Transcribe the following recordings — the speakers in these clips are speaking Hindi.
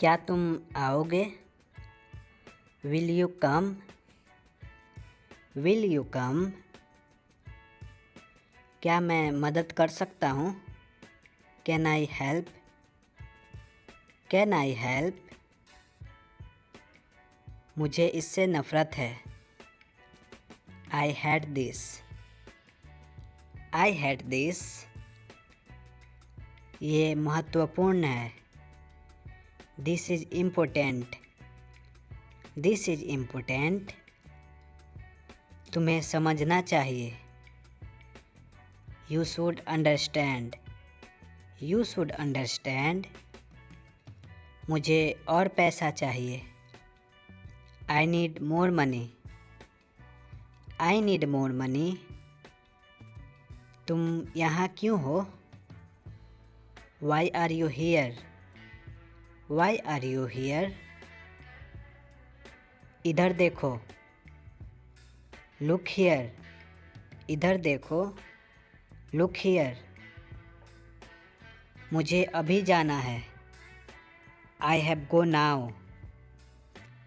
क्या तुम आओगे? Will you come? Will you come? क्या मैं मदद कर सकता हूँ? Can I help? Can I help? मुझे इससे नफ़रत है। I hate this. I hate this. ये महत्वपूर्ण है। This is important. This is important. तुम्हें समझना चाहिए। You should understand. You should understand. मुझे और पैसा चाहिए। I need more money. I need more money. तुम यहाँ क्यों हो? Why are you here? Why are you here? इधर देखो। Look here. इधर देखो। Look here. मुझे अभी जाना है। I have go now.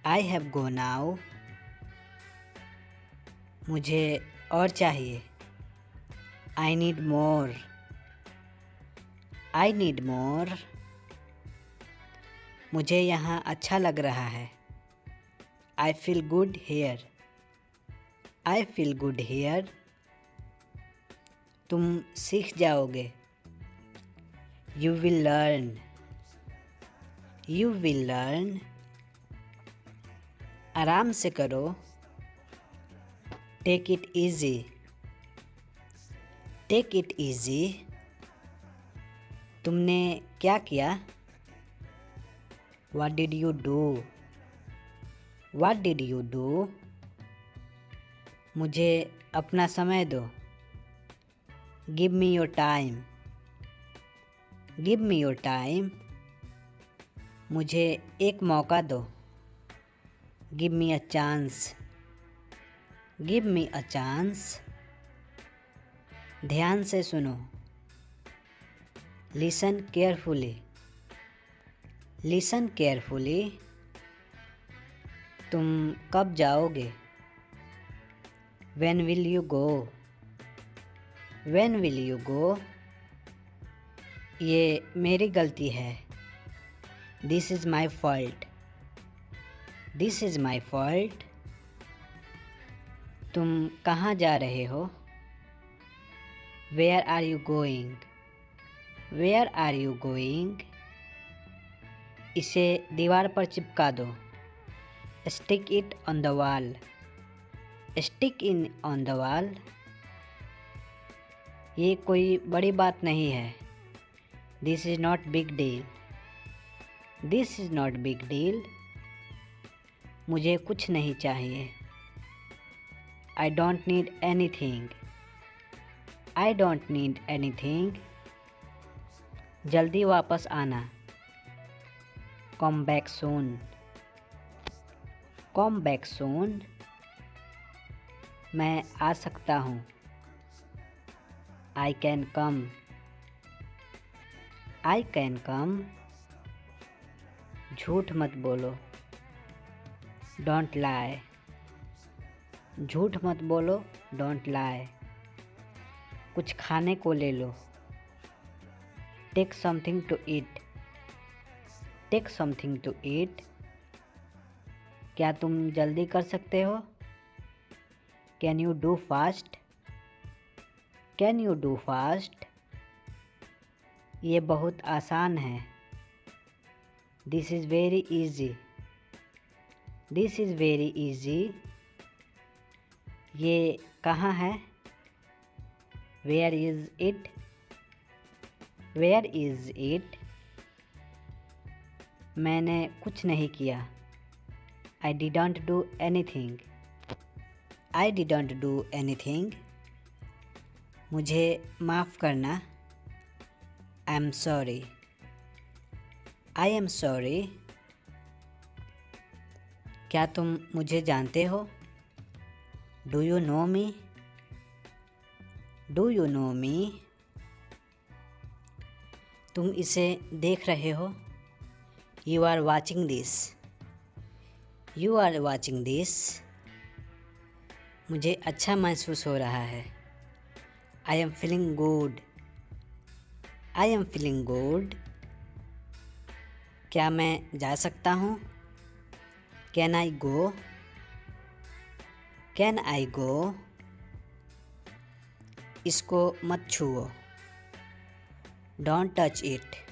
I have go now. मुझे और चाहिए। I need more. I need more. मुझे यहाँ अच्छा लग रहा है। I feel good here. I feel good here. तुम सीख जाओगे। You will learn. You will learn. आराम से करो। Take it easy. Take it easy. तुमने क्या किया? What did you do? What did you do? मुझे अपना समय दो। Give me your time. Give me your time. मुझे एक मौका दो। Give me a chance. Give me a chance. ध्यान से सुनो। Listen carefully. Listen carefully. तुम कब जाओगे? When will you go? When will you go? ये मेरी गलती है। This is my fault. This is my fault. तुम कहाँ जा रहे हो? Where are you going? Where are you going? इसे दीवार पर चिपका दो। Stick it on the wall. Stick in on the wall. ये कोई बड़ी बात नहीं है। This is not big deal. This is not big deal. मुझे कुछ नहीं चाहिए। I don't need anything. I don't need anything. जल्दी वापस आना। Come back soon. Come back soon. मैं आ सकता हूँ। I can come. I can come. झूठ मत बोलो। Don't lie. झूठ मत बोलो। Don't lie. कुछ खाने को ले लो। Take something to eat. Take something to eat. क्या तुम जल्दी कर सकते हो? Can you do fast? Can you do fast? ये बहुत आसान है। This is very easy. This is very easy. ये कहाँ है? Where is it? Where is it? मैंने कुछ नहीं किया। I didn't do anything. I didn't do anything. मुझे माफ़ करना। I am sorry. I am sorry. क्या तुम मुझे जानते हो? Do you know me? Do you know me? तुम इसे देख रहे हो? You are watching this. You are watching this. मुझे अच्छा महसूस हो रहा है। I am feeling good. I am feeling good. क्या मैं जा सकता हूँ? Can I go? Can I go? इसको मत छुओ। Don't touch it.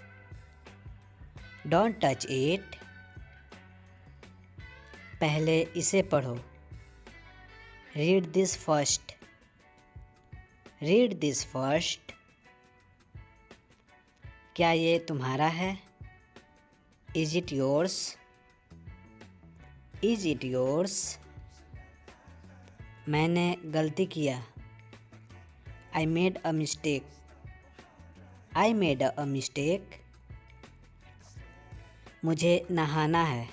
Don't touch it. पहले इसे पढ़ो। Read this first. Read this first. क्या ये तुम्हारा है? Is it yours? Is it yours? मैंने गलती किया। I made a mistake. I made a mistake. मुझे नहाना है।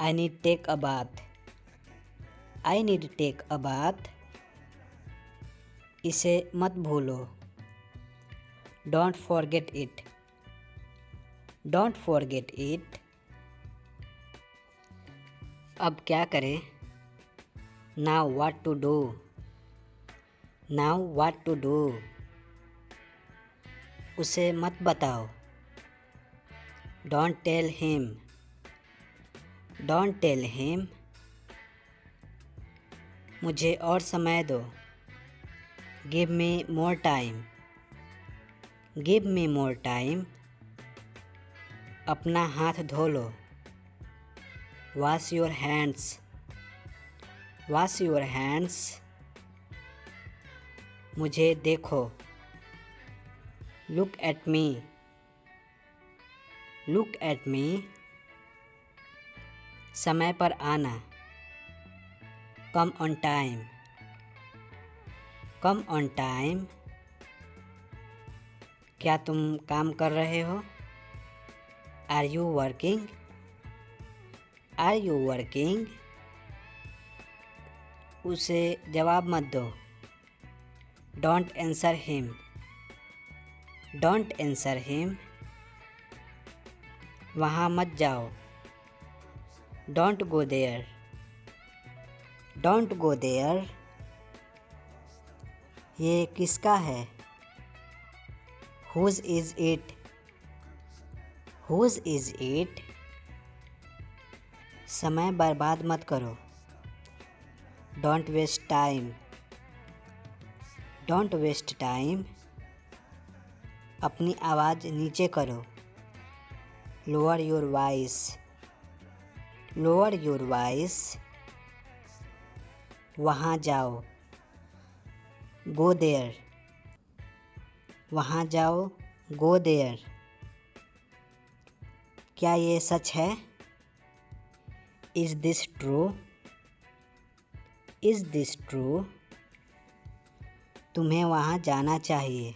I need take a bath. I need take a bath. इसे मत भूलो। Don't forget it. Don't forget it. अब क्या करें? Now what to do? Now what to do? उसे मत बताओ। Don't tell him. Don't tell him. मुझे और समय दो। Give me more time. Give me more time. अपना हाथ धो लो। Wash your hands. Wash your hands. मुझे देखो। Look at me. Look at me. समय पर आना। Come on time. Come on time. क्या तुम काम कर रहे हो? Are you working? Are you working? उसे जवाब मत दो। Don't answer him. Don't answer him. वहाँ मत जाओ। Don't go there. Don't go there. ये किसका है? Whose is it? Whose is it? समय बर्बाद मत करो। Don't waste time. Don't waste time. अपनी आवाज़ नीचे करो। Lower your voice. Lower your voice. वहाँ जाओ। Go there. वहाँ जाओ। Go there. क्या ये सच है? Is this true? Is this true? तुम्हें वहाँ जाना चाहिए।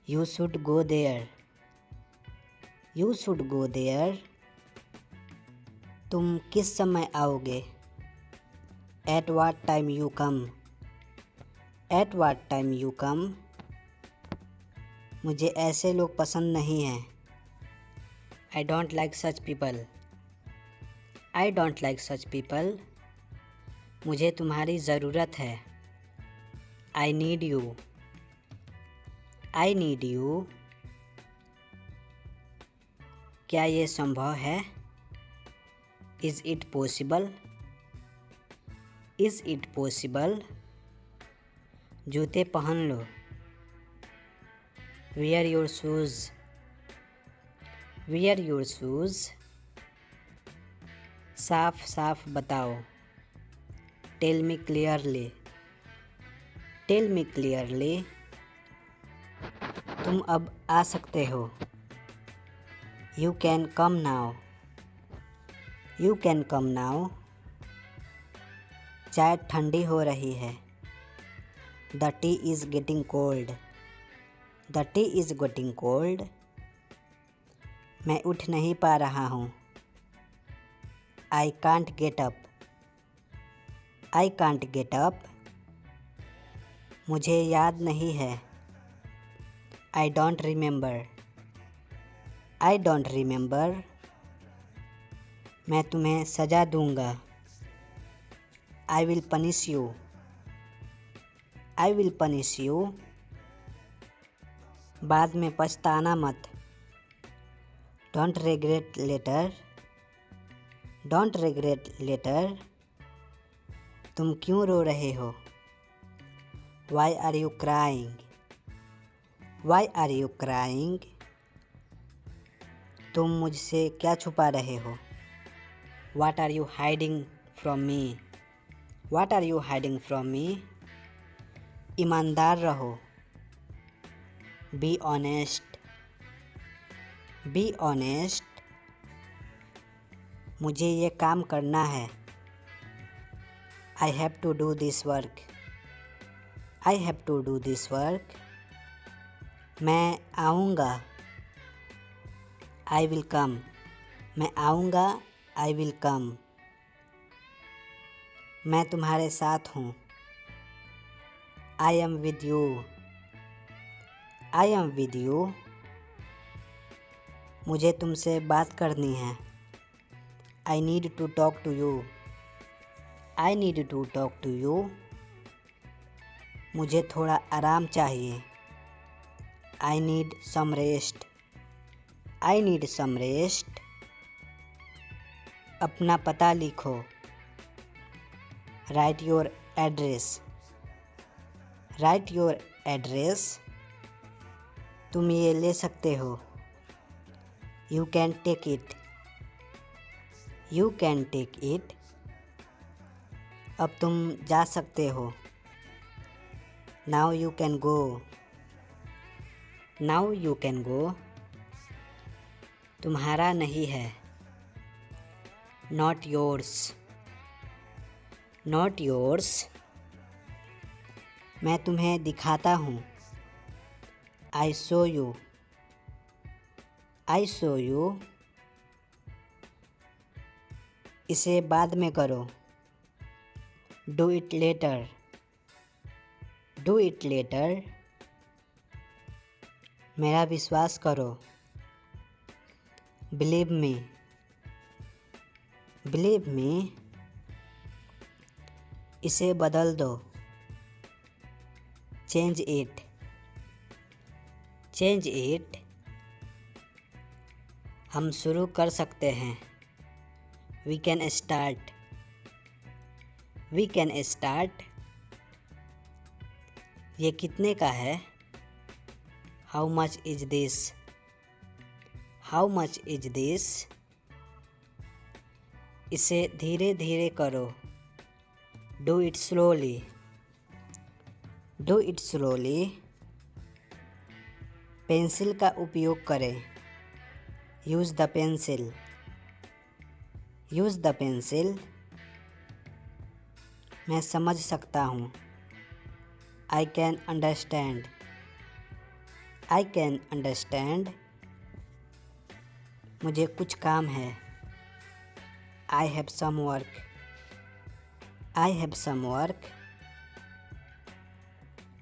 You should go there. You should go there. तुम किस समय आओगे? At what time you come? At what time you come? मुझे ऐसे लोग पसंद नहीं हैं। I don't like such people. I don't like such people. मुझे तुम्हारी ज़रूरत है। I need you. I need you. क्या ये संभव है? Is it possible? Is it possible? जूते पहन लो। Wear your shoes. Wear your shoes. साफ साफ बताओ। Tell me clearly. Tell me clearly. तुम अब आ सकते हो। You can come now. You can come now. चाय ठंडी हो रही है। The tea is getting cold. The tea is getting cold. मैं उठ नहीं पा रहा हूँ। I can't get up. I can't get up. मुझे याद नहीं है। I don't remember. I don't remember, मैं तुम्हें सज़ा दूंगा। I will punish you, I will punish you, बाद में पछताना मत। Don't regret later, don't regret later, तुम क्यों रो रहे हो। Why are you crying, why are you crying, तुम मुझसे क्या छुपा रहे हो। What are you hiding from me, what are you hiding from मी, ईमानदार रहो। बी ऑनेस्ट, बी ऑनेस्ट, मुझे ये काम करना है। I have to do this work, I have to do this work, मैं आऊँगा। आई विल कम, मैं आऊँगा। आई विल कम, मैं तुम्हारे साथ हूँ। I am with you, I am with you, मुझे तुमसे बात करनी है। I need to talk to you, I need to talk to you, मुझे थोड़ा आराम चाहिए। I need some rest, I need some rest, अपना पता लिखो। Write your address, write your address, तुम ये ले सकते हो। You can take it, you can take it, अब तुम जा सकते हो। Now you can go, now you can go, तुम्हारा नहीं है। नॉट योर्स, नॉट योर्स, मैं तुम्हें दिखाता हूँ। I show you, I show you, इसे बाद में करो। Do it later, do it later, मेरा विश्वास करो। बिलीव मी, बिलीव मी, इसे बदल दो। चेंज इट, चेंज इट, हम शुरू कर सकते हैं। We can start, we can start, ये कितने का है। How much is this, how much is this, इसे धीरे धीरे करो। Do it slowly, do it slowly, pencil का उपयोग करें। Use the pencil, use the pencil, मैं समझ सकता हूँ। I can understand, I can understand, मुझे कुछ काम है। I have some work, I have some work,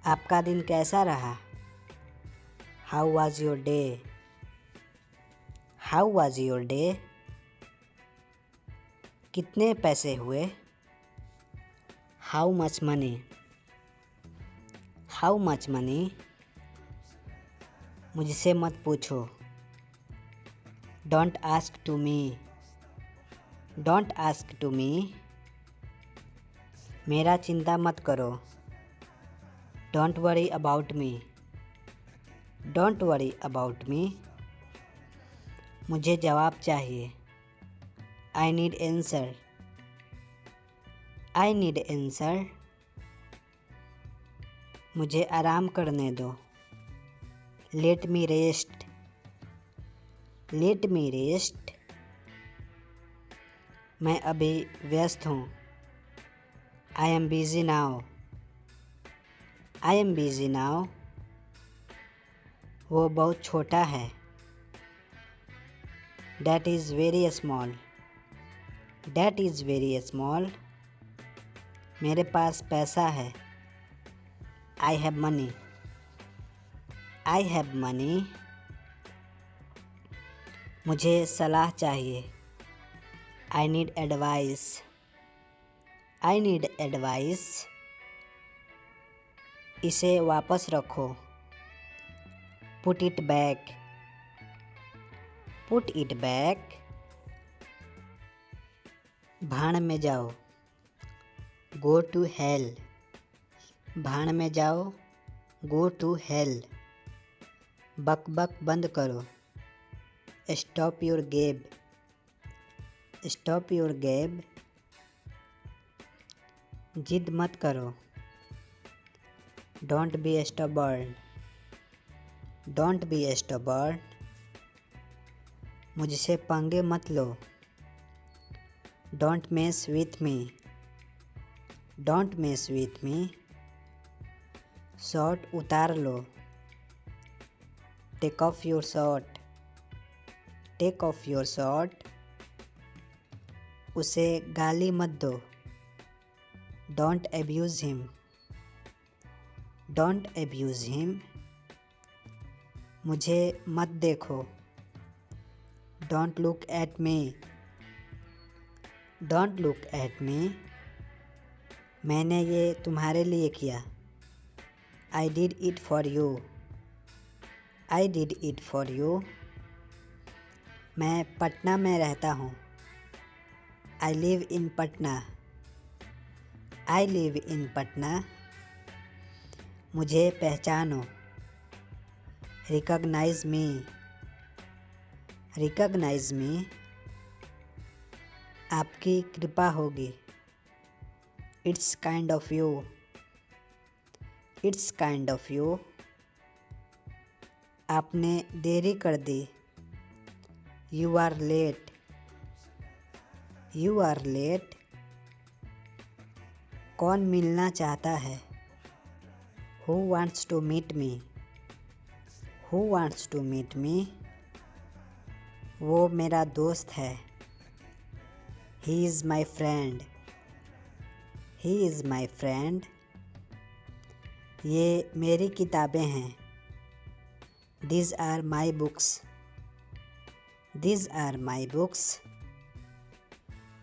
आपका दिन कैसा रहा। How was your day, how was your day, कितने पैसे हुए। How much money, how much money, मुझसे मत पूछो। Don't ask to me, don't ask to me, मेरा चिंता मत करो। Don't worry about me, don't worry about me, मुझे जवाब चाहिए। I need answer, I need answer, मुझे आराम करने दो। Let me rest, let me rest, मैं अभी व्यस्त हूँ। I am busy now, I am busy now, वो बहुत छोटा है। That is very small, that is very small, मेरे पास पैसा है। I have money, I have money, मुझे सलाह चाहिए। I need advice. I need advice. इसे वापस रखो। Put it back. Put it back. भाड़ में जाओ। Go to hell. भाड़ में जाओ। Go to hello. बक बक बंद करो। Stop your gab. Stop your gab. जिद मत करो। Don't be stubborn. Don't be stubborn. मुझसे पंगे मत लो। Don't mess with me. Don't mess with me. Short उतार लो। Take off your short. Take off your short. उसे गाली मत दो। Don't abuse him. Don't abuse him. मुझे मत देखो। Don't look at me. Don't look at me. मैंने ये तुम्हारे लिए किया। I did it for you. I did it for you. मैं पटना में रहता हूँ। I live in Patna. I live in Patna. मुझे पहचानो। Recognise me. Recognise me. आपकी कृपा होगी। It's kind of you. It's kind of you. आपने देरी कर दी। You are late. You are late. कौन मिलना चाहता है। Who wants to meet me. Who wants to meet me. वो मेरा दोस्त है। He is my friend. He is my friend. ये मेरी किताबें हैं। These are my books. These are my books.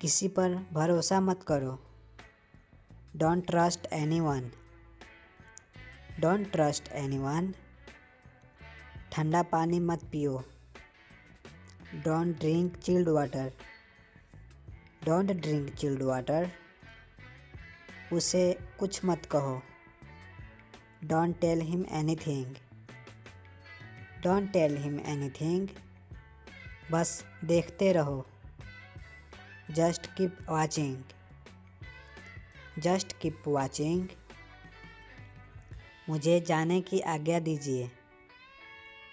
किसी पर भरोसा मत करो। Don't trust anyone. Don't trust anyone. ठंडा पानी मत पियो। Don't drink chilled water. Don't drink chilled water. उसे कुछ मत कहो। Don't tell him anything. Don't tell him anything. बस देखते रहो। Just keep watching. Just keep watching. मुझे जाने की आज्ञा दीजिए।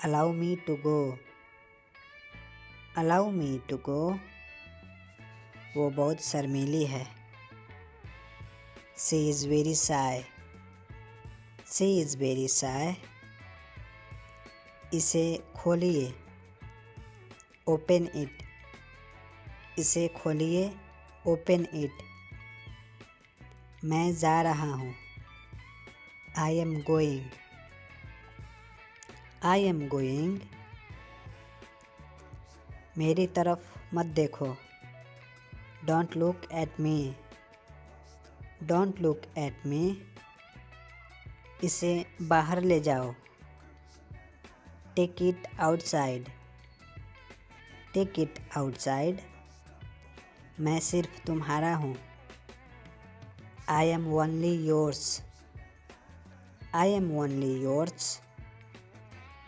Allow me to go. Allow me to go. वो बहुत शर्मीली है। She is very shy. She is very shy. इसे खोलिए। Open it. इसे खोलिए। Open it. मैं जा रहा हूँ। I am going. I am going. मेरी तरफ मत देखो। Don't look at me. Don't look at me. इसे बाहर ले जाओ। Take it outside. Take it outside. मैं सिर्फ तुम्हारा हूँ। I am only yours. I am only yours.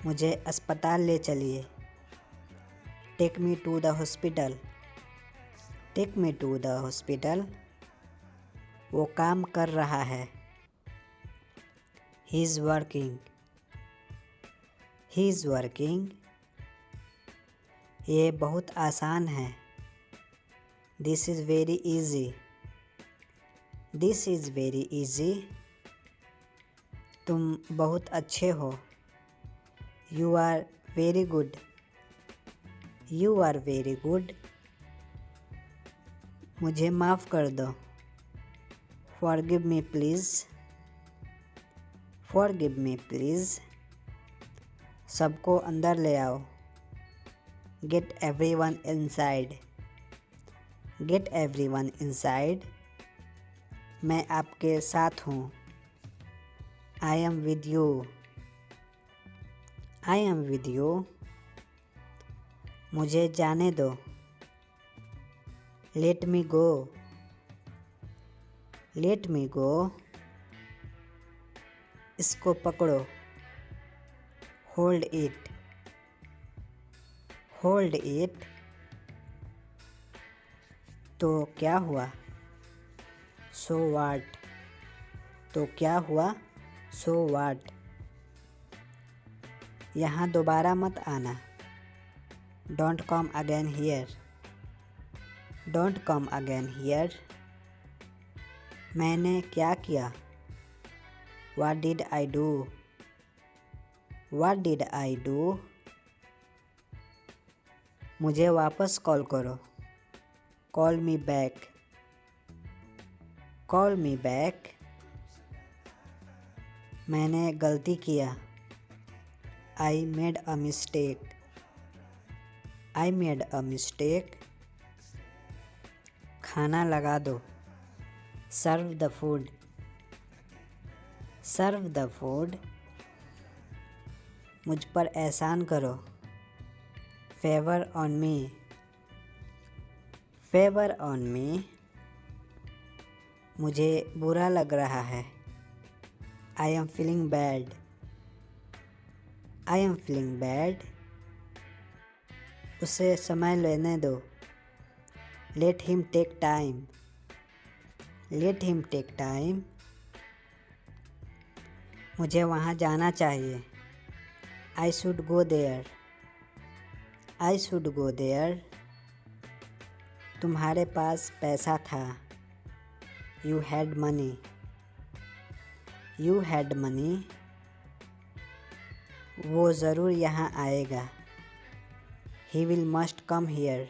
मुझे अस्पताल ले चलिए। Take me to the hospital. Take me to the hospital. वो काम कर रहा है। He is working. He is working. ये बहुत आसान है। This is very easy. This is very easy. तुम बहुत अच्छे हो। You are very good. You are very good. मुझे माफ़ कर दो। Forgive me please. Forgive me please. सबको अंदर ले आओ। Get everyone inside. Get everyone inside. मैं आपके साथ हूँ. I am with you. I am with you. मुझे जाने दो. Let me go. Let me go. इसको पकड़ो. Hold it. Hold it. तो क्या हुआ? So what? तो क्या हुआ? So what? यहाँ दोबारा मत आना. Don't come again here. Don't come again here. मैंने क्या किया? What did I do? What did I do? मुझे वापस कॉल करो. Call me back. Call me back. मैंने गलती किया. I made a mistake. I made a mistake. खाना लगा दो. Serve the food. Serve the food. मुझ पर एहसान करो. Favor on me. Favor on me. मुझे बुरा लग रहा है. I am feeling bad. I am feeling bad. उसे समय लेने दो. Let him take time. Let him take time. मुझे वहाँ जाना चाहिए. I should go there. I should go there. तुम्हारे पास पैसा था. You had money. You had money. वो ज़रूर यहाँ आएगा. He will must come here.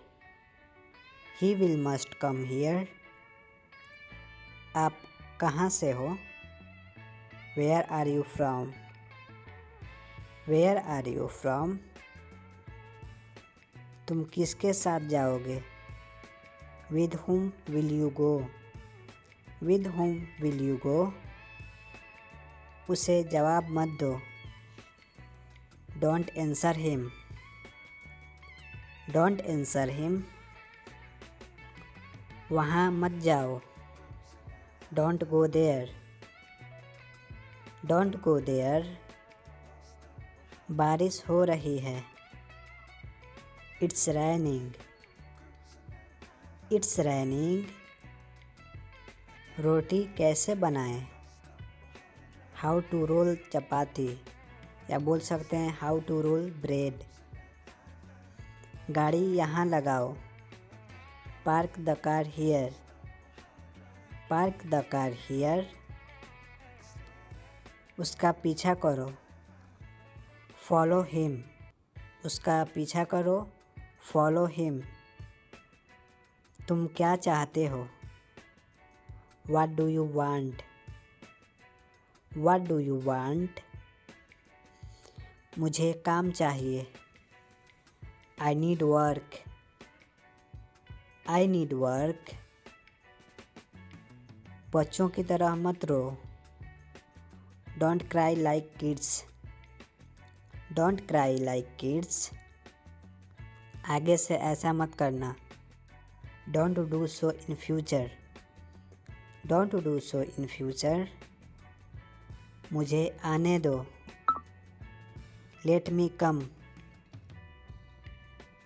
He will must come here. आप कहाँ से हो? Where are you from? Where are you from? तुम किसके साथ जाओगे? With whom will you go? With whom will you go? उसे जवाब मत दो. Don't answer him. Don't answer him. वहाँ मत जाओ. Don't go there. Don't go there. बारिश हो रही है. It's raining. It's raining. रोटी कैसे बनाएं? How to roll चपाती, या बोल सकते हैं how to roll bread. गाड़ी यहाँ लगाओ. Park the car here. Park the car here. उसका पीछा करो. Follow him. उसका पीछा करो. Follow him. तुम क्या चाहते हो? What do you want? What do you want? मुझे काम चाहिए. I need work. I need work. बच्चों की तरह मत रो. Don't cry like kids. Don't cry like kids. आगे से ऐसा मत करना. Don't do so in future. Don't do so in future. मुझे आने दो. Let me come.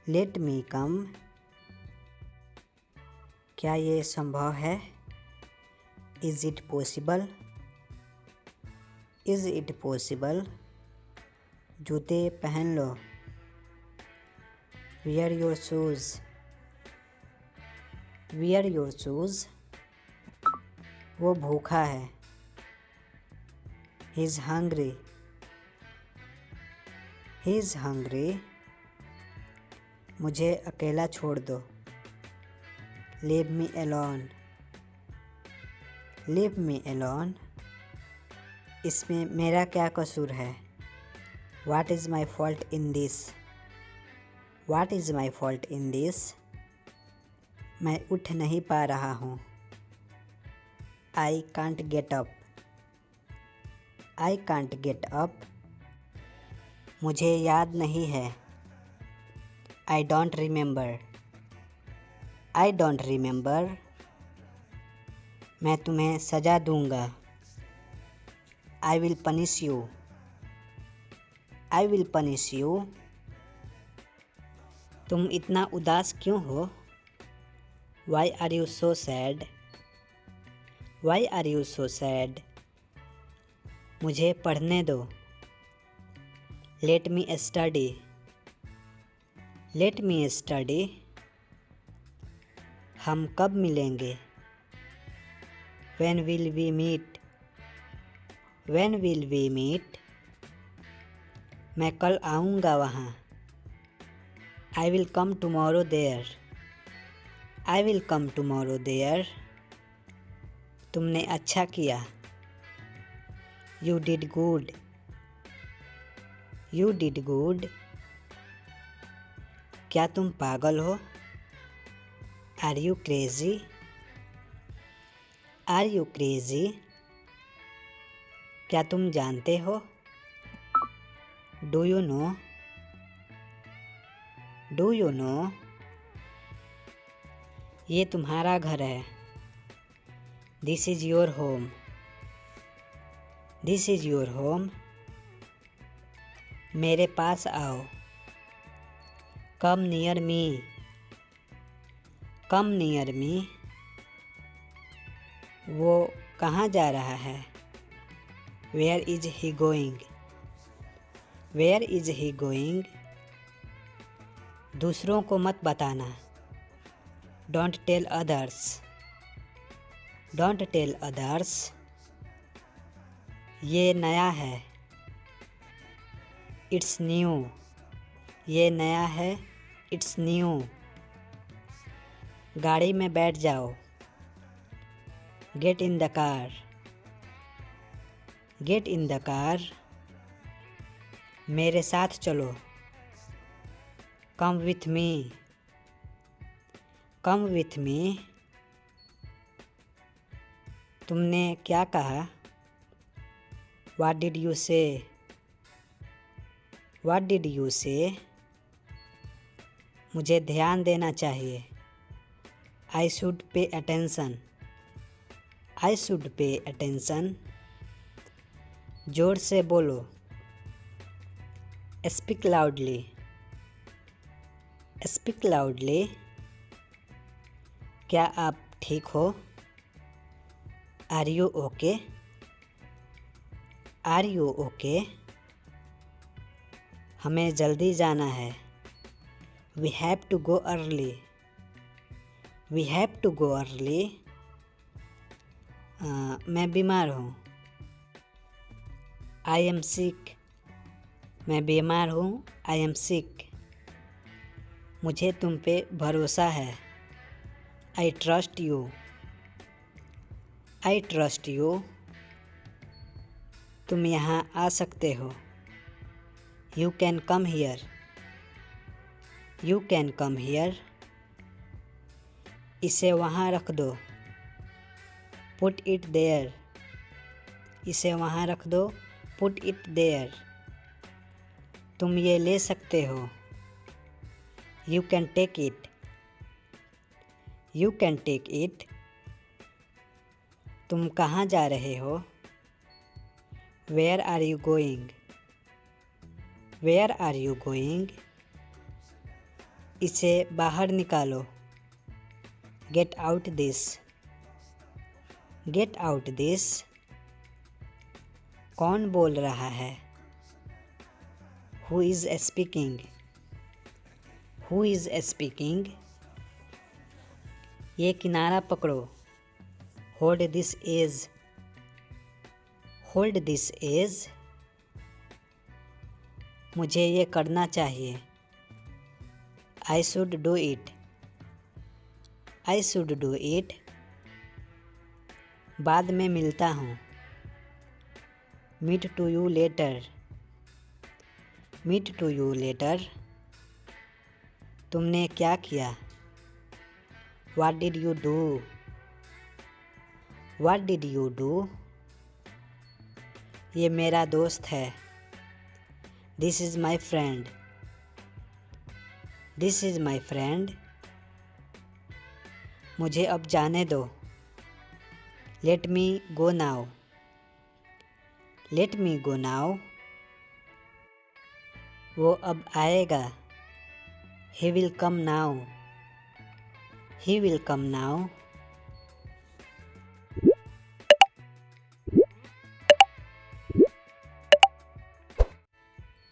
Let me come. क्या ये संभव है? Is it possible? Is it possible? जूते पहन लो. Wear your shoes. Wear your shoes. वो भूखा है. He is hungry. He is hungry. मुझे अकेला छोड़ दो. Leave me alone. Leave me alone. इसमें मेरा क्या कसूर है? What is my fault in this? What is my fault in this? मैं उठ नहीं पा रहा हूँ। I can't get up. I can't get up. मुझे याद नहीं है। I don't remember. I don't remember. मैं तुम्हें सजा दूंगा। I will punish you. I will punish you. तुम इतना उदास क्यों हो? Why are you so sad? Why are you so sad? मुझे पढ़ने दो। Let me study. Let me study. हम कब मिलेंगे? When will we meet? When will we meet? मैं कल आऊँगा वहाँ। I will come tomorrow there. I will come tomorrow there. तुमने अच्छा किया। You did good. You did good. क्या तुम पागल हो? Are you crazy? Are you crazy? क्या तुम जानते हो? Do you know? Do you know? ये तुम्हारा घर है। This is your home. This is your home. मेरे पास आओ। Come near me. Come near me. वो कहाँ जा रहा है? Where is he going? Where is he going? दूसरों को मत बताना। Don't tell others. Don't tell others. ये नया है। It's new. ये नया है। It's new. गाड़ी में बैठ जाओ। Get in the car. Get in the car. मेरे साथ चलो। Come with me. Come with me. तुमने क्या कहा? What did you say? What did you say? मुझे ध्यान देना चाहिए। I should pay attention. I should pay attention. जोर से बोलो। Speak loudly. Speak loudly. क्या आप ठीक हो? Are you okay? Are you okay? हमें जल्दी जाना है। We have to go early. We have to go early. मैं बीमार हूँ। I am sick. मैं बीमार हूँ। I am sick. मुझे तुम पे भरोसा है। I trust you. I trust you. तुम यहाँ आ सकते हो। You can come here. You can come here. इसे वहाँ रख दो। Put it there. इसे वहाँ रख दो। Put it there. तुम ये ले सकते हो। You can take it. You can take it. तुम कहाँ जा रहे हो? Where are you going? Where are you going? इसे बाहर निकालो। Get out this. Get out this. कौन बोल रहा है? Who is speaking? Who is speaking? ये किनारा पकड़ो। Hold this edge. Hold this edge. मुझे ये करना चाहिए। I should do it. I should do it. बाद में मिलता हूँ। Meet to you later. Meet to you later. तुमने क्या किया? What did you do? What did you do? ये मेरा दोस्त है। This is my friend. This is my friend. मुझे अब जाने दो। Let me go now. Let me go now. वो अब आएगा। He will come now. He will come now.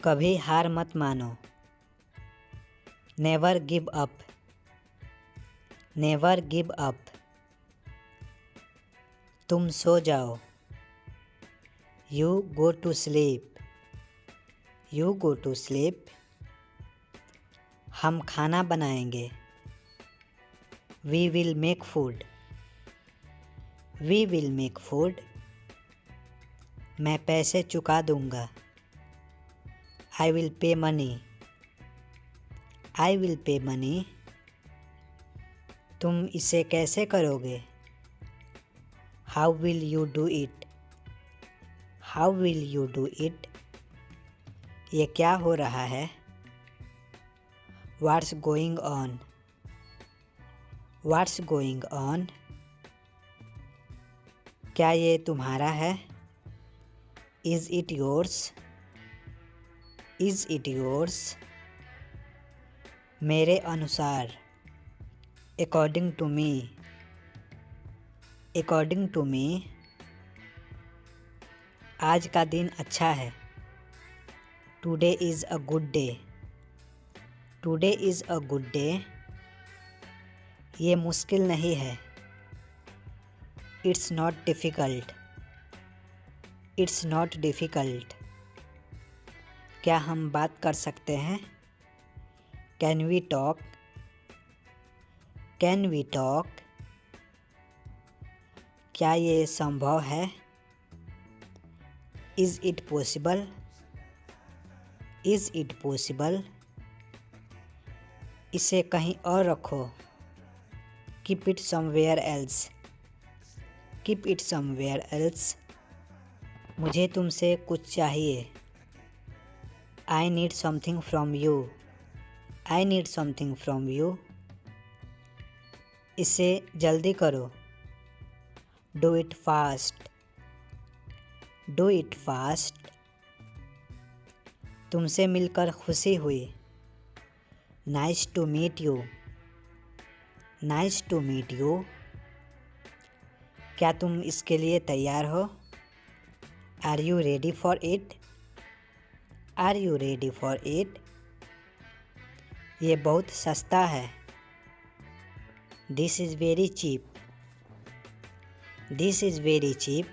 कभी हार मत मानो। Never give up. Never give up. तुम सो जाओ। You go to sleep. You go to sleep. हम खाना बनाएंगे। We will make food. We will make food. मैं पैसे चुका दूंगा। I will pay money. I will pay money. तुम इसे कैसे करोगे? How will you do it? How will you do it? ये क्या हो रहा है? What's going on? What's going on? क्या ये तुम्हारा है? Is it yours? Is it yours? मेरे अनुसार। According to me. According to me. आज का दिन अच्छा है। Today is a good day. Today is a good day. ये मुश्किल नहीं है। It's not difficult. It's not difficult. क्या हम बात कर सकते हैं? Can we talk? Can we talk? क्या ये संभव है? Is it possible? Is it possible? इसे कहीं और रखो। Keep it somewhere else. Keep it somewhere else. मुझे तुमसे कुछ चाहिए। I need something from you. I need something from you. इसे जल्दी करो। Do it fast. Do it fast. तुमसे मिलकर खुशी हुई। Nice to meet you. Nice to meet you. क्या तुम इसके लिए तैयार हो? Are you ready for it? Are you ready for it? ये बहुत सस्ता है। This is very cheap. This is very cheap.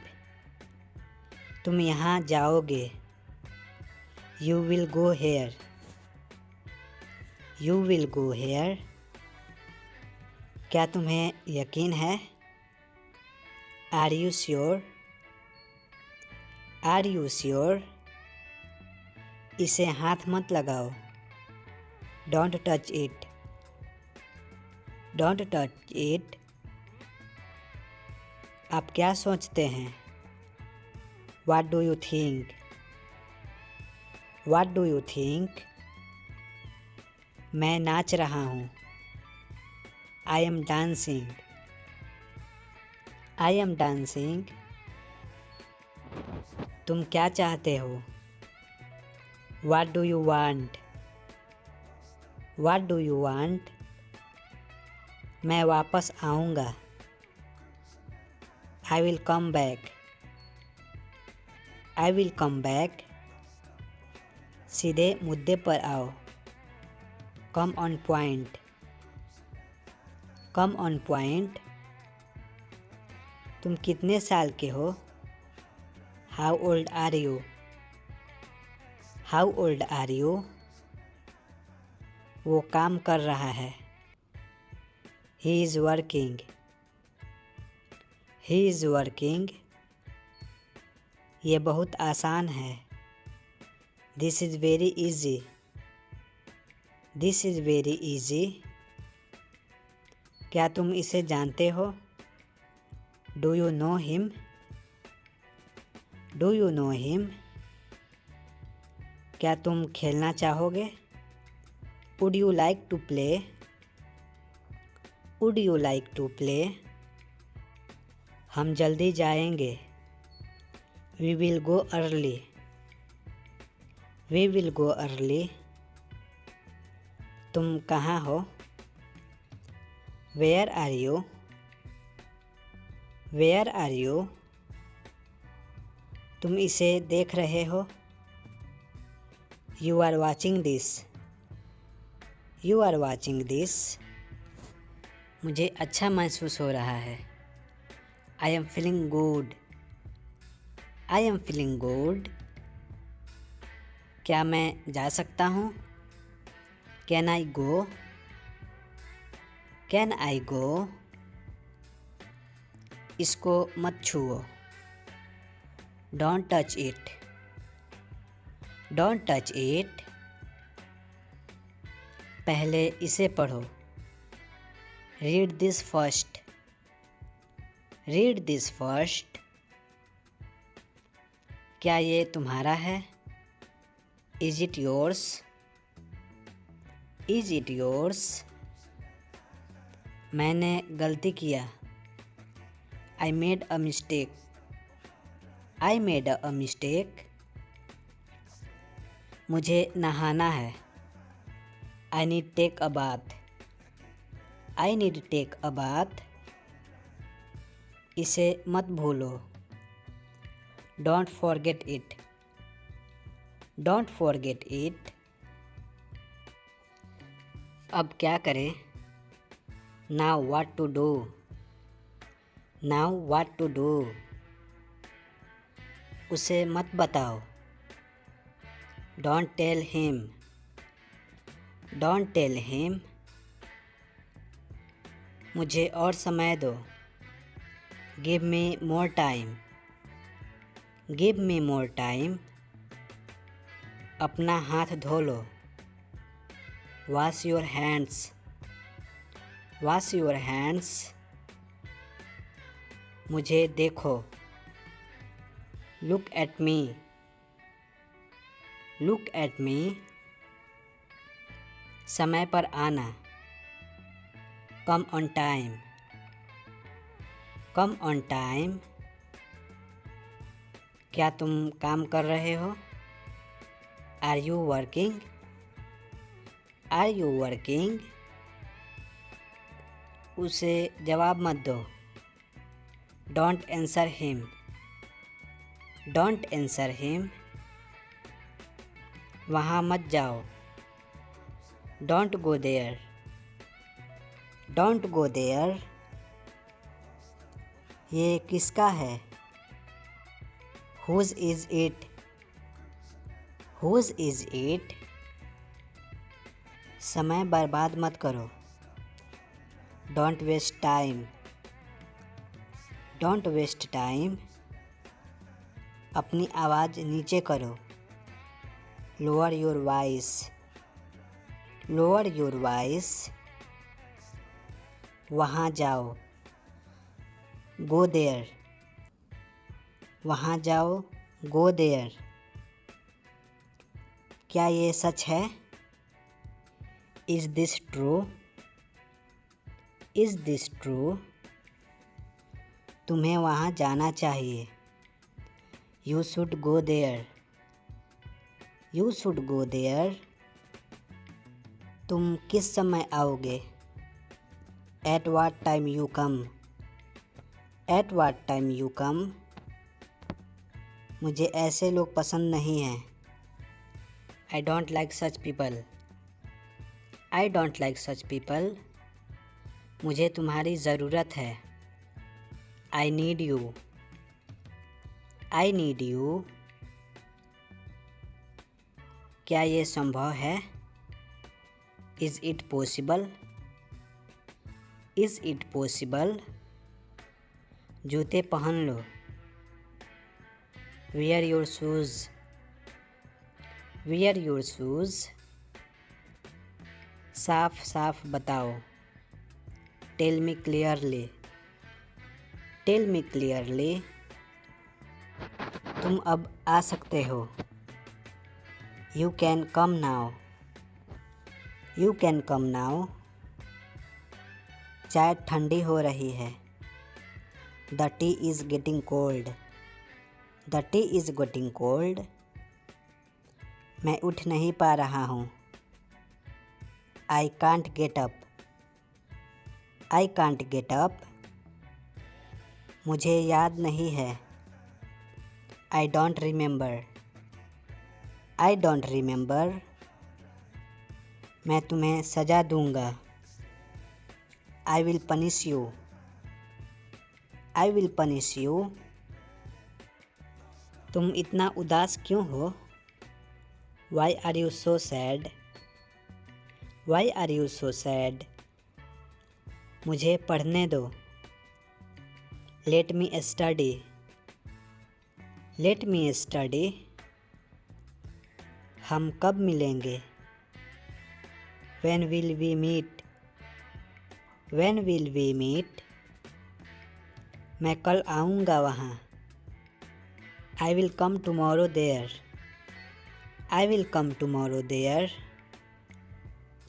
तुम यहाँ जाओगे। You will go here. You will go here. क्या तुम्हें यकीन है? Are you sure? Are you sure? इसे हाथ मत लगाओ। Don't touch it. Don't touch it. आप क्या सोचते हैं? What do you think? What do you think? मैं नाच रहा हूँ। I am dancing. I am dancing. तुम क्या चाहते हो? What do you want? What do you want? मैं वापस आऊँगा। I will come back. I will come back. सीधे मुद्दे पर आओ। Come on point. Come on point. तुम कितने साल के हो? How old are you? How old are you? वो काम कर रहा है। He is working. He is working. ये बहुत आसान है। This is very easy. This is very easy. क्या तुम इसे जानते हो? Do you know him? Do you know him? क्या तुम खेलना चाहोगे? Would you like to play? Would you like to play? हम जल्दी जाएंगे। We will go early. We will go early. तुम कहाँ हो? Where are you? Where are you? तुम इसे देख रहे हो? You are watching this. You are watching this. मुझे अच्छा महसूस हो रहा है। I am feeling good. I am feeling good. क्या मैं जा सकता हूँ? Can I go? Can I go? इसको मत छुओ। Don't touch it. Don't touch it. पहले इसे पढ़ो। Read this first. Read this first. क्या ये तुम्हारा है? Is it yours? Is it yours? मैंने गलती किया। I made a mistake. I made a mistake. मुझे नहाना है। I need take a bath. I need take a bath. इसे मत भूलो। Don't forget it. Don't forget it. अब क्या करें? Now what to do? Now what to do? उसे मत बताओ। Don't tell him. Don't tell him. मुझे और समय दो। Give me more time. Give me more time. अपना हाथ धो लो। Wash your hands. Wash your hands. मुझे देखो। Look at me. Look at me. समय पर आना। Come on time. Come on time. क्या तुम काम कर रहे हो? Are you working? Are you working? उसे जवाब मत दो। Don't answer him. Don't answer him. वहाँ मत जाओ। Don't go there. Don't go there. ये किसका है? Whose is it? Whose is it? समय बर्बाद मत करो। Don't waste time. Don't waste time. अपनी आवाज़ नीचे करो। Lower your voice. Lower your voice. वहाँ जाओ। Go there. वहाँ जाओ। Go there. क्या ये सच है? Is this true? Is this true? तुम्हें वहाँ जाना चाहिए। You should go there. You should go there. तुम किस समय आओगे? At what time you come? At what time you come? मुझे ऐसे लोग पसंद नहीं हैं। I don't like such people. I don't like such people. मुझे तुम्हारी ज़रूरत है। I need you. I need you. क्या ये संभव है? Is it possible? Is it possible? जूते पहन लो। Wear your shoes. Wear your shoes. साफ साफ बताओ। Tell me clearly. Tell me clearly. तुम अब आ सकते हो। You can come now. You can come now. चाय ठंडी हो रही है। The tea is getting cold. The tea is getting cold. मैं उठ नहीं पा रहा हूँ। I can't get up. I can't get up. मुझे याद नहीं है। I don't remember. I don't remember. मैं तुम्हें सज़ा दूंगा। I will punish you. I will punish you. तुम इतना उदास क्यों हो? Why are you so sad? Why are you so sad? मुझे पढ़ने दो। Let me study. Let me study. हम कब मिलेंगे? When will we meet? When will we meet? मैं कल आऊँगा वहाँ। I will come tomorrow there. I will come tomorrow there.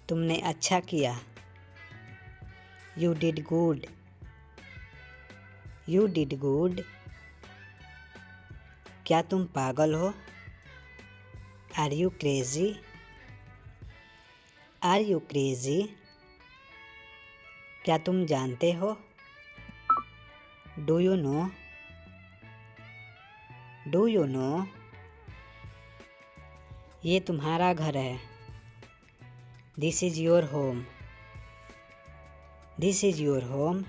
तुमने अच्छा किया। You did good. You did good. क्या तुम पागल हो? Are you crazy? Are you crazy? क्या तुम जानते हो? Do you know? Do you know? ये तुम्हारा घर है। This is your home. This is your home.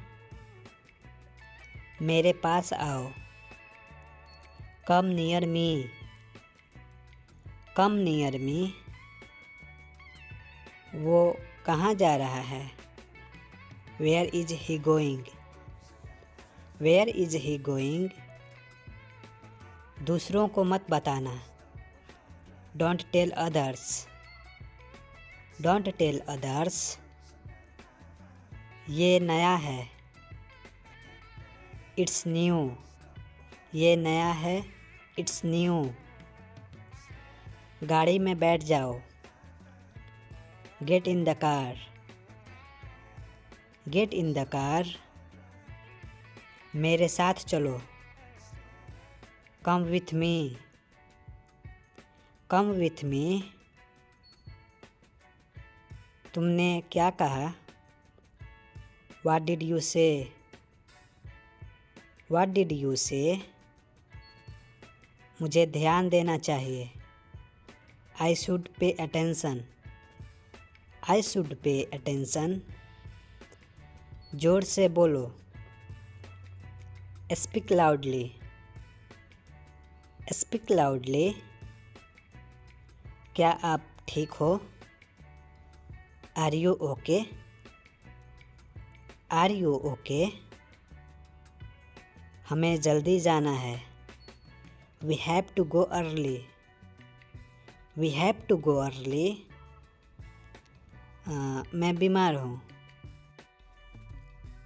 मेरे पास आओ। Come near me. Come near me. वो कहाँ जा रहा है? Where is he going? Where is he going? दूसरों को मत बताना। Don't tell others. Don't tell others. ये नया है। It's new. ये नया है। It's new. गाड़ी में बैठ जाओ। Get in the car. Get in the car. मेरे साथ चलो। Come with me. Come with me. तुमने क्या कहा? What did you say? What did you say? मुझे ध्यान देना चाहिए। I should pay attention. I should pay attention. जोर से बोलो। Speak loudly. Speak loudly. क्या आप ठीक हो? Are you okay? Are you okay? हमें जल्दी जाना है। We have to go early. We have to go early. मैं बीमार हूँ।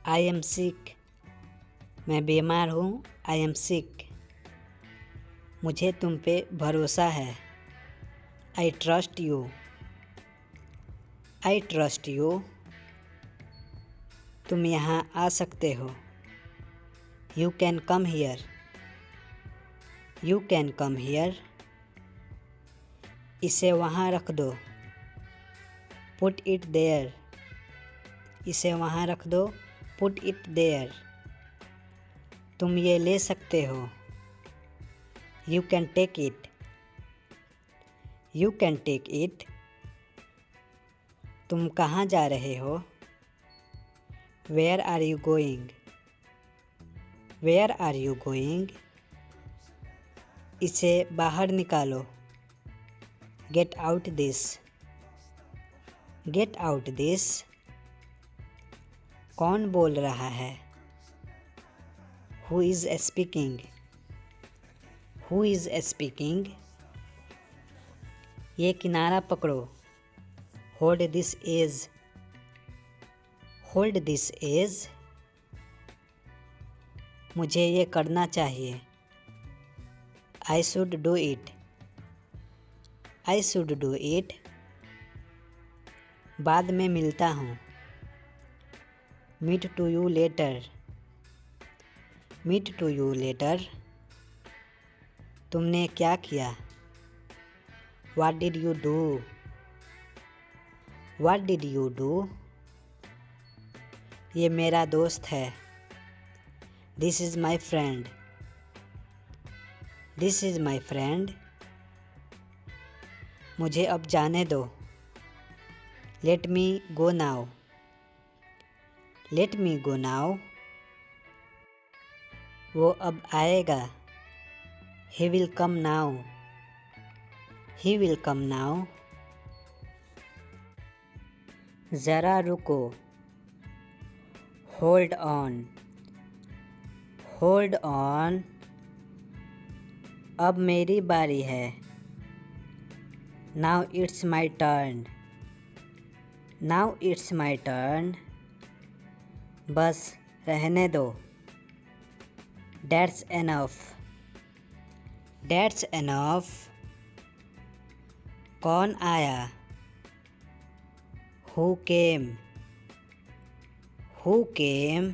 I am sick. मैं बीमार हूँ। I am sick. मुझे तुम पे भरोसा है। I trust you. I trust you. तुम यहाँ आ सकते हो। You can come here. You can come here. इसे वहाँ रख दो। Put it there. इसे वहाँ रख दो। Put it there. तुम ये ले सकते हो। You can take it. You can take it. तुम कहाँ जा रहे हो? Where are you going? Where are you going? इसे बाहर निकालो। Get out this. Get out this. कौन बोल रहा है? Who is speaking? Who is speaking? ये किनारा पकड़ो। Hold this edge, hold this edge. मुझे ये करना चाहिए। I should do it, I should do it. बाद में मिलता हूँ। Meet to you later, meet to you later. तुमने क्या किया? What did you do, what did you do. ये मेरा दोस्त है। This is my friend, this is my friend. मुझे अब जाने दो। Let me go now, let me go now. वो अब आएगा। He will come now, he will come now. ज़रा रुको। Hold on, hold on. अब मेरी बारी है। Now it's my turn, now it's my turn. बस रहने दो। That's enough, that's enough। कौन आया? Who came, who came।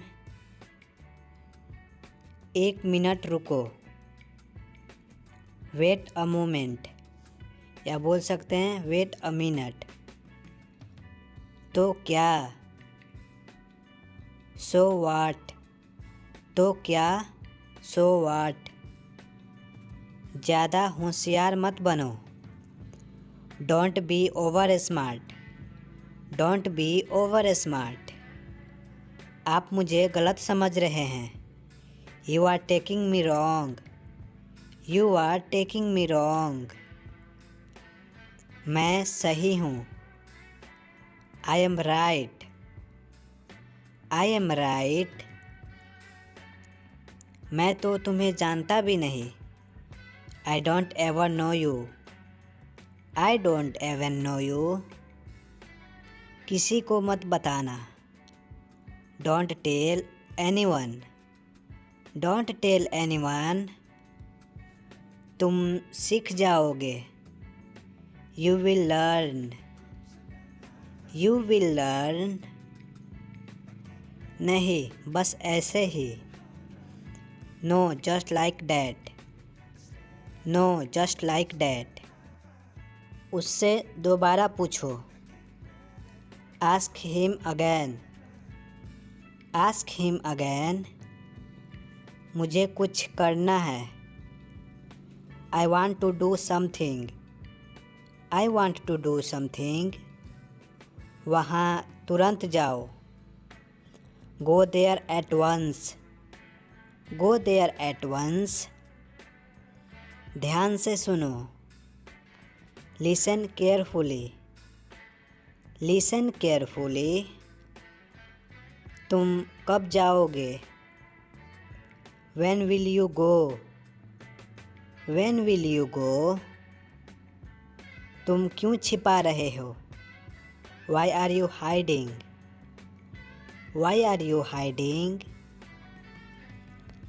एक मिनट रुको। Wait a moment, या बोल सकते हैं wait a minute। तो क्या? So what, तो क्या? So what। ज़्यादा होशियार मत बनो। Don't be over smart, don't be over smart। आप मुझे गलत समझ रहे हैं। You are taking me wrong, you are taking me wrong। मैं सही हूँ। I am right, I am right। मैं तो तुम्हें जानता भी नहीं। I don't ever know you, I don't ever know you। किसी को मत बताना। Don't tell anyone, don't tell anyone। तुम सीख जाओगे। You will learn, you will learn। नहीं, बस ऐसे ही। No, just like that, no, just like that। उससे दोबारा पूछो। Ask him again, ask him again। मुझे कुछ करना है। I want to do something, I want to do something। वहाँ तुरंत जाओ। Go there at once, go there at once। ध्यान से सुनो। Listen carefully, listen carefully। तुम कब जाओगे? When will you go, when will you go। तुम क्यों छिपा रहे हो? Why are you hiding, why are you hiding।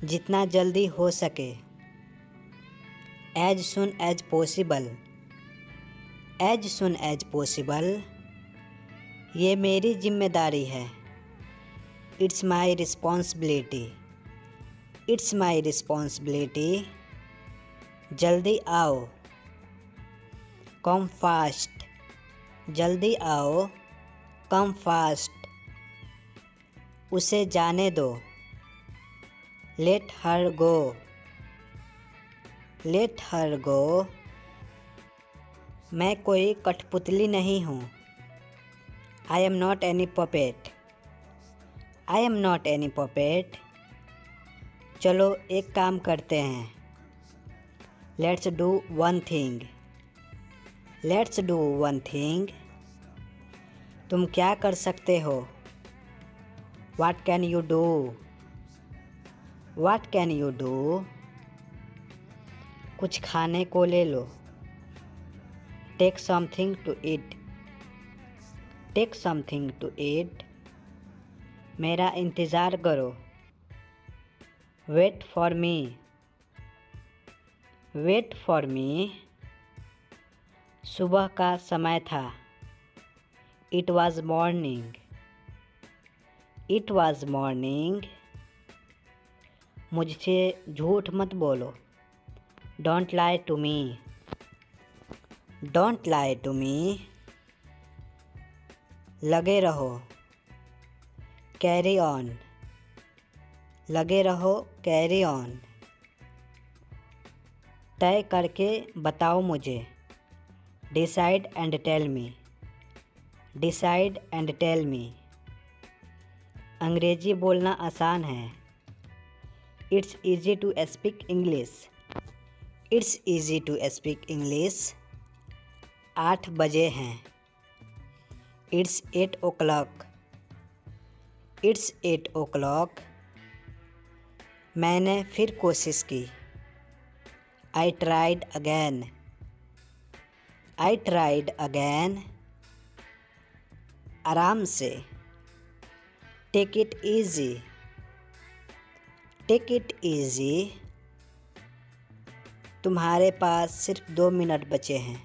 जितना जल्दी हो सके। As soon as possible, as soon as possible। ये मेरी जिम्मेदारी है। It's my responsibility, it's my responsibility। जल्दी आओ। Come fast, जल्दी आओ। Come fast। उसे जाने दो। Let her go, let her go। मैं कोई कठपुतली नहीं हूँ। I am not any puppet, I am not any puppet। चलो एक काम करते हैं। Let's do one thing, let's do one thing। तुम क्या कर सकते हो? What can you do, what can you do। कुछ खाने को ले लो। Take something to eat, take something to eat. मेरा इंतज़ार करो। Wait for me. Wait for me. सुबह का समय था। It was morning. It was morning. मुझसे झूठ मत बोलो। Don't lie to me. Don't lie to me. लगे रहो। Carry on. लगे रहो, कैरी ऑन। तय करके बताओ मुझे। Decide and tell me. Decide and tell me. अंग्रेजी बोलना आसान है। It's easy to speak English. It's easy to speak English. 8 बजे हैं। It's 8 o'clock। It's 8 o'clock। मैंने फिर कोशिश की। I tried again. I tried again. आराम से। Take it easy. Take it easy. तुम्हारे पास सिर्फ 2 मिनट बचे हैं।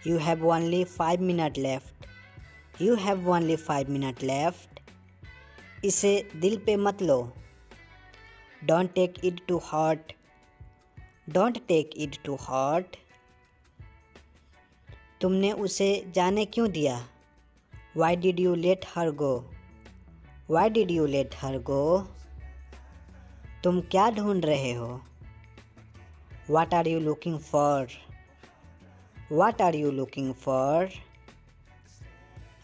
You have only 5 minute left. You have only 5 minute left. इसे दिल पे मत लो। Don't take it to heart. Don't take it to heart. तुमने उसे जाने क्यों दिया? Why did you let her go? Why did you let her go? तुम क्या ढूंढ रहे हो? What are you looking for? What are you looking for?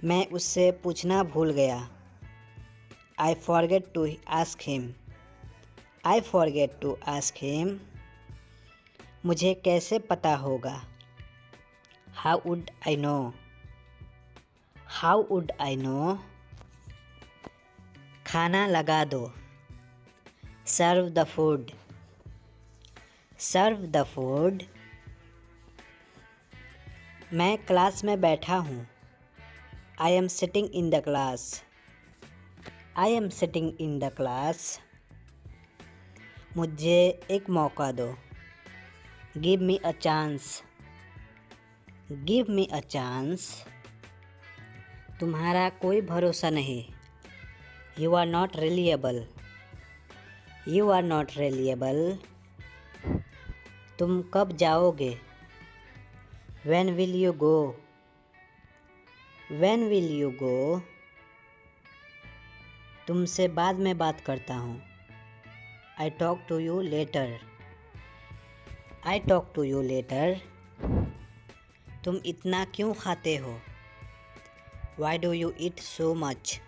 मैं उससे पूछना भूल गया। I forget to ask him. I forget to ask him. मुझे कैसे पता होगा? How would I know? How would I know? खाना लगा दो। Serve the food. Serve the food. मैं क्लास में बैठा हूँ। I am sitting in the class. I am sitting in the class. मुझे एक मौका दो। Give me a chance. Give me a chance. तुम्हारा कोई भरोसा नहीं। You are not reliable. You are not reliable. तुम कब जाओगे? When will you go? When will you go? तुमसे बाद में बात करता हूँ। I talk to you later. I talk to you later. तुम इतना क्यों खाते हो? Why do you eat so much?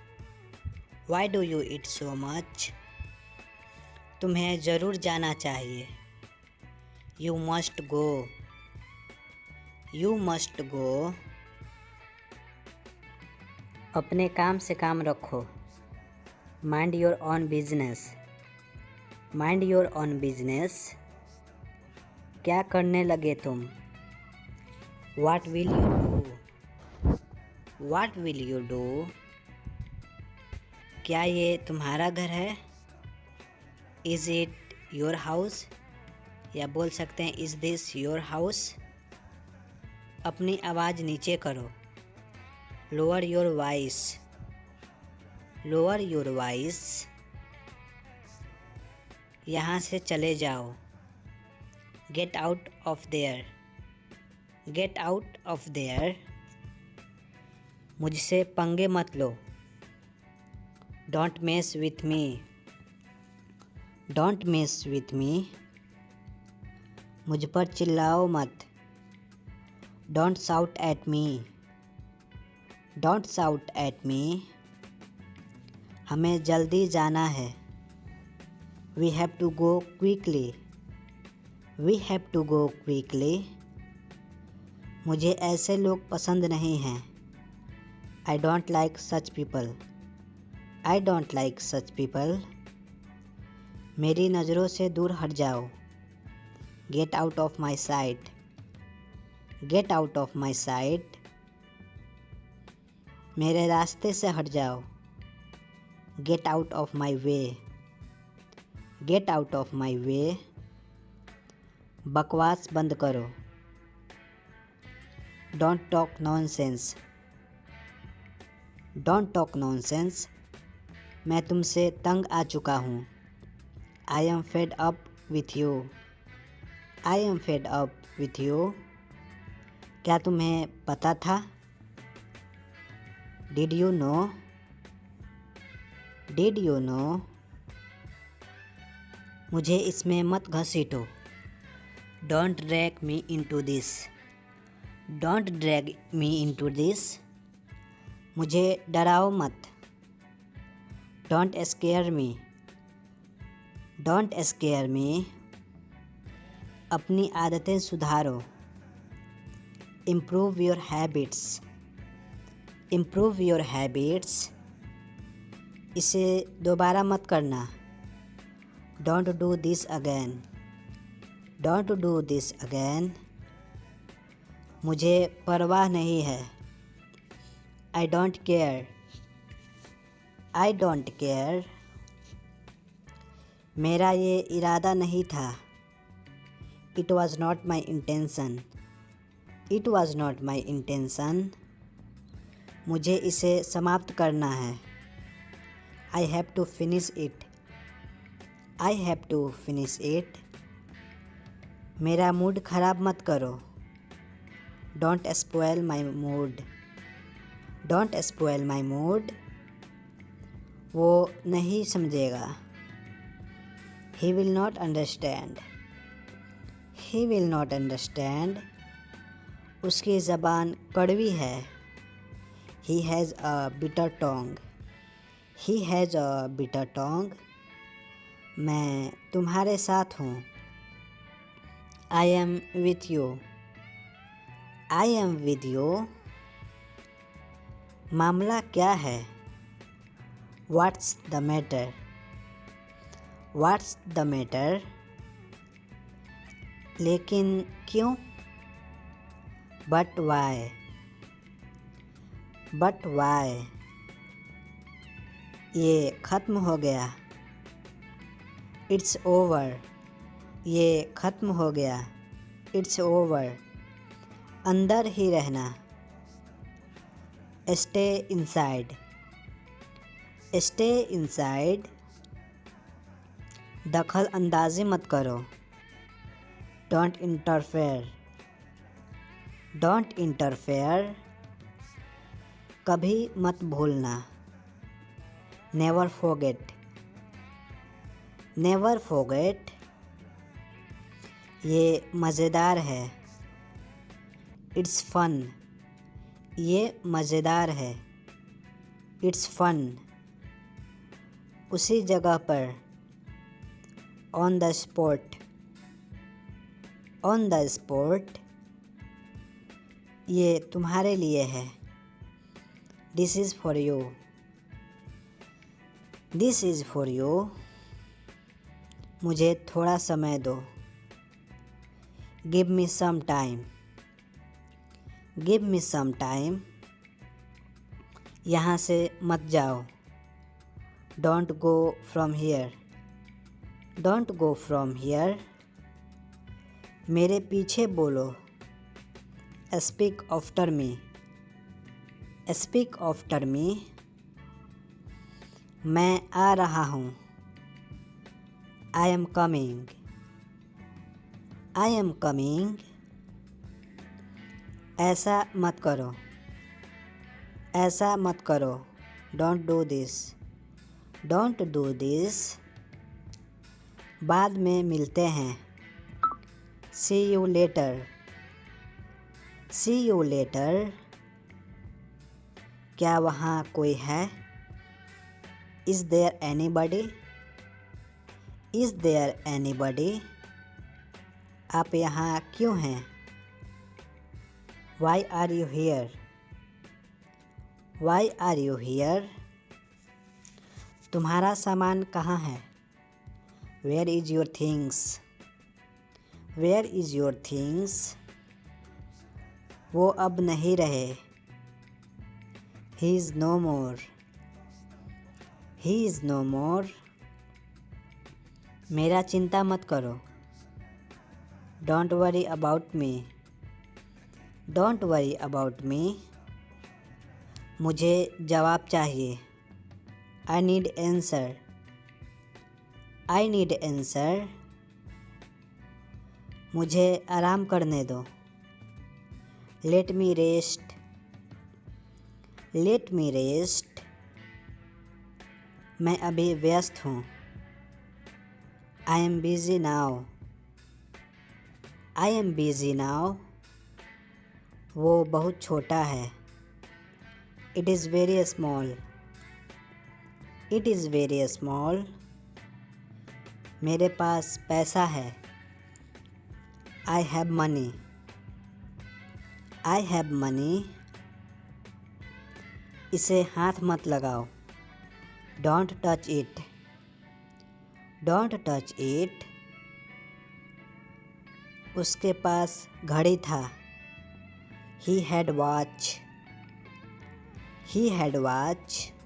Why do you eat so much? तुम्हें ज़रूर जाना चाहिए। You must go. You must go. अपने काम से काम रखो। Mind your own business. Mind your own business. क्या करने लगे तुम? What will you do? What will you do? क्या ये तुम्हारा घर है? Is it your house? या बोल सकते हैं Is this your house? अपनी आवाज़ नीचे करो। Lower your voice. Lower your voice. यहाँ से चले जाओ। Get out of there. Get out of there. मुझसे पंगे मत लो। Don't mess with me. Don't mess with me. मुझ पर चिल्लाओ मत। Don't shout at me. Don't shout at me. हमें जल्दी जाना है। We have to go quickly. We have to go quickly. मुझे ऐसे लोग पसंद नहीं हैं। I don't like such people. I don't like such people. मेरी नज़रों से दूर हट जाओ। Get out of my sight. Get out of my sight. मेरे रास्ते से हट जाओ। Get out of my way. Get out of my way. बकवास बंद करो। Don't talk nonsense. Don't talk nonsense. मैं तुमसे तंग आ चुका हूँ। I am fed up with you. I am fed up with you. क्या तुम्हें पता था? Did you know? Did you know? मुझे इसमें मत घसीटो। Don't drag me into this. Don't drag me into this. मुझे डराओ मत। Don't scare me. Don't scare me. अपनी आदतें सुधारो। Improve your habits. Improve your habits. इसे दोबारा मत करना। Don't do this again. Don't do this again. मुझे परवाह नहीं है। I don't care. I don't care. मेरा ये इरादा नहीं था। It was not my intention. It was not my intention. मुझे इसे समाप्त करना है। I have to finish it. I have to finish it. मेरा मूड ख़राब मत करो। Don't spoil my mood. Don't spoil my mood. वो नहीं समझेगा। He will not understand. He will not understand. उसकी ज़बान कड़वी है। He has a bitter tongue. He has a bitter tongue. मैं तुम्हारे साथ हूँ। I am with you. I am with you. मामला क्या है? What's the matter? What's the matter? लेकिन क्यों? But why? But why? ये ख़त्म हो गया। It's over. ये ख़त्म हो गया। It's over. अंदर ही रहना। Stay inside. Stay inside. दखल अंदाजी मत करो। Don't interfere. Don't interfere. कभी मत भूलना। Never forget. Never forget. ये मज़ेदार है। It's fun. ये मज़ेदार है। It's fun. उसी जगह पर। On the spot. On the spot. ये तुम्हारे लिए है। This is for you. This is for you. मुझे थोड़ा समय दो। Give me some time. Give me some time. यहाँ से मत जाओ। Don't go from here. Don't go from here. मेरे पीछे बोलो। Speak after me. Speak after me. मैं आ रहा हूँ। I am coming. I am coming. ऐसा मत करो। ऐसा मत करो। Don't do this. Don't do this. बाद में मिलते हैं। See you later. See you later. क्या वहाँ कोई है? Is there anybody? Is there anybody? आप यहाँ क्यों हैं? Why are you here? Why are you here? तुम्हारा सामान कहाँ है? Where is your things? Where is your things? वो अब नहीं रहे। He is no more. He is no more. मेरा चिंता मत करो. Don't worry about me. Don't worry about me. मुझे जवाब चाहिए. I need answer. I need answer. मुझे आराम करने दो. Let me rest. Let me rest. मैं अभी व्यस्त हूँ. I am busy now. I am busy now. वो बहुत छोटा है. It is very small. It is very small. मेरे पास पैसा है. I have money. I have money. इसे हाथ मत लगाओ. Don't touch it. Don't touch it. उसके पास घड़ी था. He had watch. He had watch.